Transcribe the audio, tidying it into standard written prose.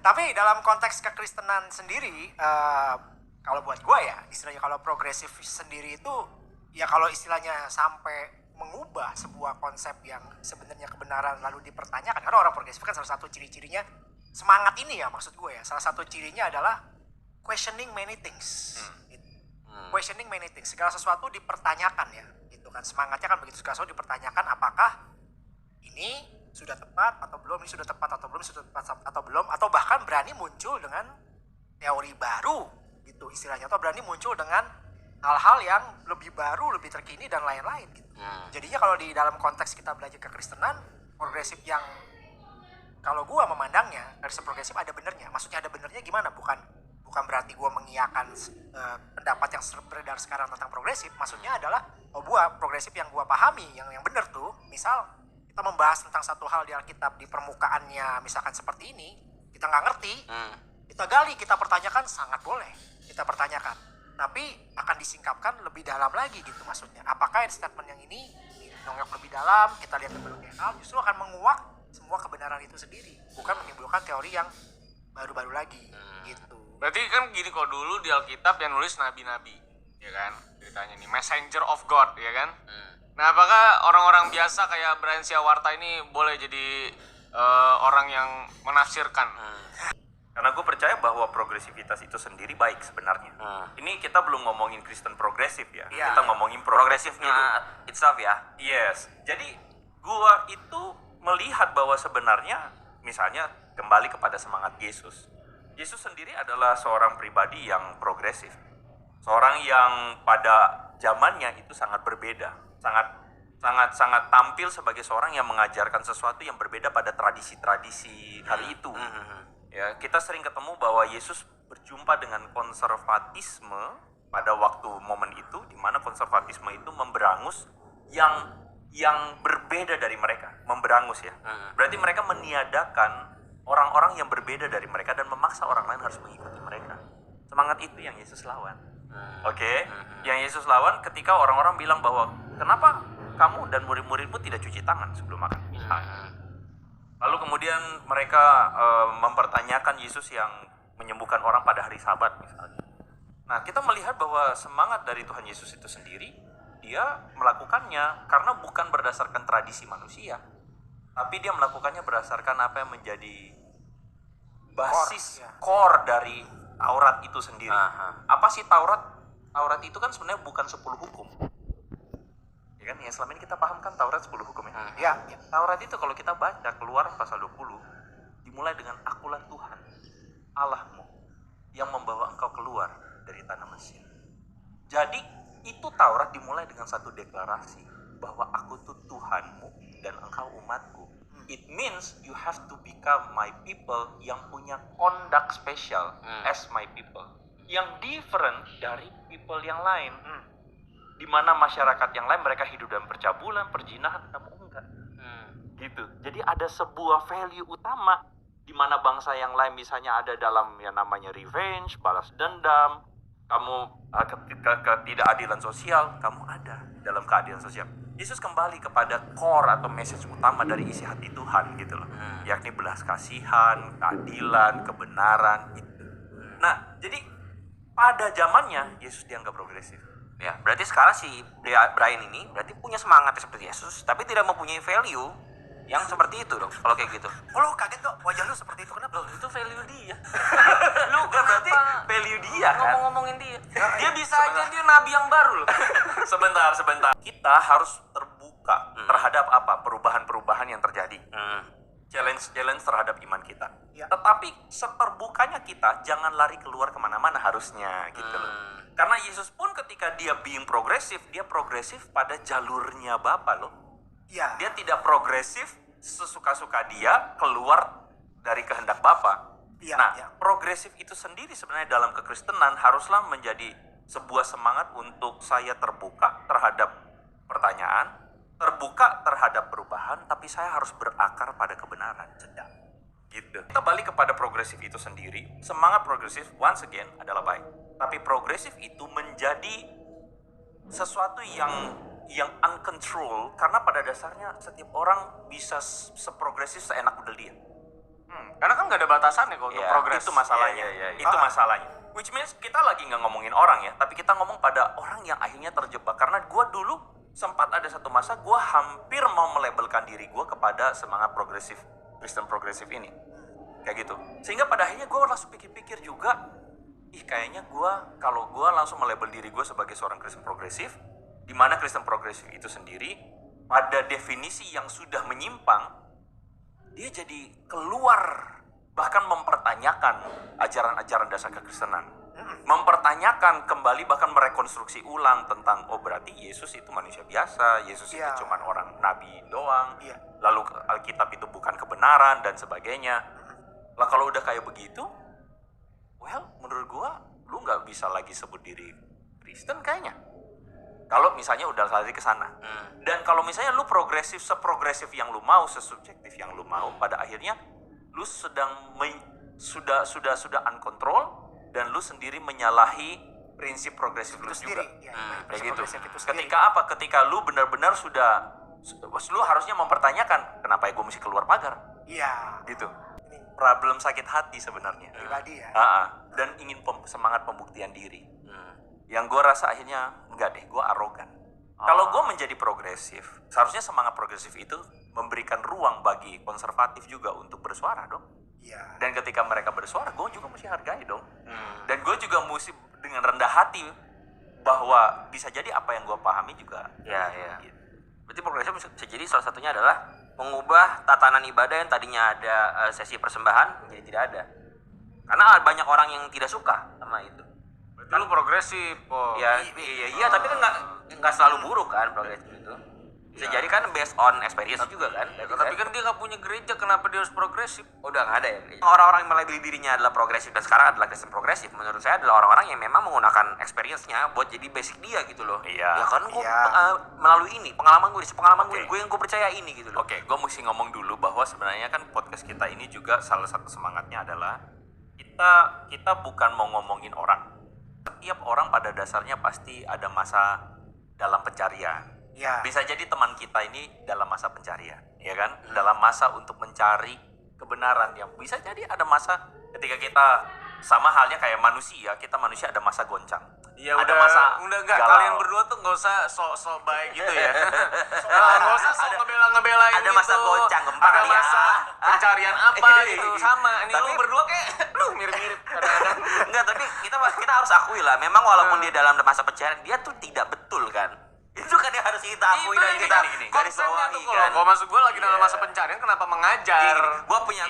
Tapi dalam konteks kekristenan sendiri, kalau buat gue ya, istilahnya kalau progresif sendiri itu, ya kalau istilahnya sampai mengubah sebuah konsep yang sebenarnya kebenaran lalu dipertanyakan. Karena orang progresif kan salah satu ciri-cirinya, semangat ini ya maksud gue ya, salah satu cirinya adalah questioning many things. Questioning many things, segala sesuatu dipertanyakan ya, gitu kan. Semangatnya kan begitu, segala sesuatu dipertanyakan apakah ini sudah tepat atau belum, ini sudah tepat atau belum, sudah tepat atau belum, atau bahkan berani muncul dengan teori baru gitu istilahnya, atau berani muncul dengan hal-hal yang lebih baru, lebih terkini dan lain-lain gitu. Jadinya kalau di dalam konteks kita belajar kekristenan, progresif yang kalau gua memandangnya dari progresif ada benernya. Maksudnya ada benernya gimana? Bukan berarti gua mengiyakan pendapat yang beredar sekarang tentang progresif. Maksudnya adalah progresif yang gua pahami, yang bener tuh, misal kita membahas tentang satu hal di Alkitab di permukaannya misalkan seperti ini, kita nggak ngerti, kita gali, kita pertanyakan, sangat boleh kita pertanyakan, tapi akan disingkapkan lebih dalam lagi gitu. Maksudnya apakah statement yang ini nongok lebih dalam, kita lihat ke berbagai hal, justru akan menguak semua kebenaran itu sendiri, bukan menimbulkan teori yang baru-baru lagi gitu. Berarti kan gini, kok dulu di Alkitab yang nulis nabi-nabi, ya kan, ceritanya nih messenger of God, ya kan. Nah, apakah orang-orang biasa kayak Brian Siawarta ini boleh jadi orang yang menafsirkan? Karena gue percaya bahwa progresivitas itu sendiri baik sebenarnya. Ini kita belum ngomongin Kristen progresif ya. Kita ngomongin progresifnya itself ya. Yes. Jadi gue itu melihat bahwa sebenarnya misalnya kembali kepada semangat Yesus. Yesus sendiri adalah seorang pribadi yang progresif. Seorang yang pada zamannya itu sangat berbeda. Sangat tampil sebagai seorang yang mengajarkan sesuatu yang berbeda pada tradisi-tradisi hari itu. Ya, kita sering ketemu bahwa Yesus berjumpa dengan konservatisme pada waktu momen itu, di mana konservatisme itu memberangus yang berbeda dari mereka, memberangus ya. Berarti mereka meniadakan orang-orang yang berbeda dari mereka dan memaksa orang lain harus mengikuti mereka. Semangat itu yang Yesus lawan. Oke? Yang Yesus lawan ketika orang-orang bilang bahwa kenapa kamu dan murid-muridmu tidak cuci tangan sebelum makan misalnya. Lalu kemudian mereka mempertanyakan Yesus yang menyembuhkan orang pada hari Sabat misalnya. Nah, kita melihat bahwa semangat dari Tuhan Yesus itu sendiri, dia melakukannya karena bukan berdasarkan tradisi manusia, tapi dia melakukannya berdasarkan apa yang menjadi basis core dari Taurat itu sendiri. Apa sih Taurat? Taurat itu kan sebenarnya bukan 10 hukum. Ya kan, yang selama ini kita paham kan Taurat 10 hukum ya. Taurat itu kalau kita baca Keluaran pasal 20, dimulai dengan akulah Tuhan Allahmu yang membawa engkau keluar dari tanah Mesir. Jadi itu Taurat dimulai dengan satu deklarasi bahwa aku tuh Tuhanmu dan engkau umatku. It means you have to become my people yang punya conduct special as my people, yang different dari people yang lain. Di mana masyarakat yang lain mereka hidup dalam percabulan, perjinahan, kamu enggak. Gitu. Jadi ada sebuah value utama di mana bangsa yang lain misalnya ada dalam yang namanya revenge, balas dendam, kamu ketidakadilan sosial, kamu ada dalam keadilan sosial. Yesus kembali kepada core atau message utama dari isi hati Tuhan gitu loh. Yakni belas kasihan, keadilan, kebenaran itu. Nah, jadi pada zamannya Yesus dianggap progresif. Ya, berarti sekarang si Brian ini berarti punya semangat seperti Yesus, tapi tidak mempunyai value yang seperti itu dong. Kalau kayak gitu. Oh, lu kaget kok wajah lu seperti itu, kenapa? Loh, itu value dia. Lu kan berarti value dia kan? Ngomong-ngomongin dia. Dia bisa Sebentar. aja dia nabi yang baru loh. Sebentar. Kita harus terbuka terhadap apa? Perubahan-perubahan yang terjadi. Challenge terhadap iman kita. Tetapi seterbukanya kita jangan lari keluar kemana-mana harusnya gitu loh. Karena Yesus pun ketika dia being progresif, dia progresif pada jalurnya Bapa loh. Dia tidak progresif sesuka-suka dia keluar dari kehendak Bapa. Progresif itu sendiri sebenarnya dalam kekristenan haruslah menjadi sebuah semangat untuk saya terbuka terhadap pertanyaan, terbuka terhadap perubahan, tapi saya harus berakar pada kebenaran. Gitu. Kita balik kepada progresif itu sendiri. Semangat progresif once again adalah baik, tapi progresif itu menjadi sesuatu yang uncontrolled karena pada dasarnya setiap orang bisa seprogresif seenak udah dia. Karena kan nggak ada batasannya kok untuk Ya, progres. itu masalahnya. Itu masalahnya. Which means kita lagi nggak ngomongin orang ya, tapi kita ngomong pada orang yang akhirnya terjebak. Karena gue dulu sempat ada satu masa gue hampir mau melabelkan diri gue kepada semangat progresif, Kristen progresif ini. Kayak gitu. Sehingga pada akhirnya gue langsung pikir-pikir juga, kayaknya kalau gue langsung melabel diri gue sebagai seorang Kristen progresif, di mana Kristen progresif itu sendiri pada definisi yang sudah menyimpang, dia jadi keluar, bahkan mempertanyakan ajaran-ajaran dasar kekristenan. Mempertanyakan kembali, bahkan merekonstruksi ulang tentang, oh berarti Yesus itu manusia biasa, Yesus itu cuma orang nabi doang, lalu Alkitab itu bukan kebenaran, dan sebagainya. Lah kalau udah kayak begitu, well, menurut gua, lu nggak bisa lagi sebut diri Kristen kayaknya. Kalau misalnya udah lari ke sana. Dan kalau misalnya lu progresif, seprogresif yang lu mau, sesubjektif yang lu mau, pada akhirnya lu sudah uncontrol, dan lu sendiri menyalahi prinsip progresif lu juga. Kayak gitu. Ketika apa? Ketika lu benar-benar lu harusnya mempertanyakan, kenapa gue mesti keluar pagar? Iya. Gitu. Problem sakit hati sebenarnya. Pribadi ya. Dan ingin semangat pembuktian diri. Yang gue rasa akhirnya, enggak deh, gue arogan. Kalau gue menjadi progresif, seharusnya semangat progresif itu memberikan ruang bagi konservatif juga untuk bersuara dong. Iya. Dan ketika mereka bersuara, gue juga mesti hargai dong. Dan gue juga mesti dengan rendah hati bahwa bisa jadi apa yang gue pahami juga. Ya. Berarti progresif bisa jadi salah satunya adalah mengubah tatanan ibadah yang tadinya ada sesi persembahan menjadi tidak ada. Karena banyak orang yang tidak suka sama itu. Berarti lu progresif kok. Iya, tapi kan nggak selalu buruk kan progresif itu. Bisa jadi kan based on experience juga kan. Tapi kan dia nggak punya gereja, kenapa dia harus progresif? Udah nggak ada ya. Orang-orang yang melabeli dirinya adalah progresif dan sekarang adalah Kristen progresif, menurut saya adalah orang-orang yang memang menggunakan experience-nya buat jadi basic dia gitu loh. Iya. Ya kan gue melalui ini, pengalaman gue yang gue percaya ini gitu loh. Oke, gue mesti ngomong dulu bahwa sebenarnya kan podcast kita ini juga salah satu semangatnya adalah kita bukan mau ngomongin orang. Setiap orang pada dasarnya pasti ada masa dalam pencarian. Ya. Bisa jadi teman kita ini dalam masa pencarian, ya kan? Dalam masa untuk mencari kebenaran, yang bisa jadi ada masa ketika kita sama halnya kayak manusia, kita manusia ada masa goncang. Iya, ada udah, masa enggak galau. kalian berdua tuh nggak usah sok baik gitu ya. Nggak usah sok ngebelain ada masa gitu. goncang gempar Ada ya. masa pencarian apa gitu sama. Ini Tapi- lu berdua kayak mirip-mirip kadang-kadang. Enggak, tapi kita harus akui lah, memang walaupun dia dalam masa pencarian, dia tuh tidak betul kan. Itu kan yang harus kita akui dan kita garis bawahi kan. Kalau maksud gue lagi dalam masa pencarian, kenapa mengajar? Gue punya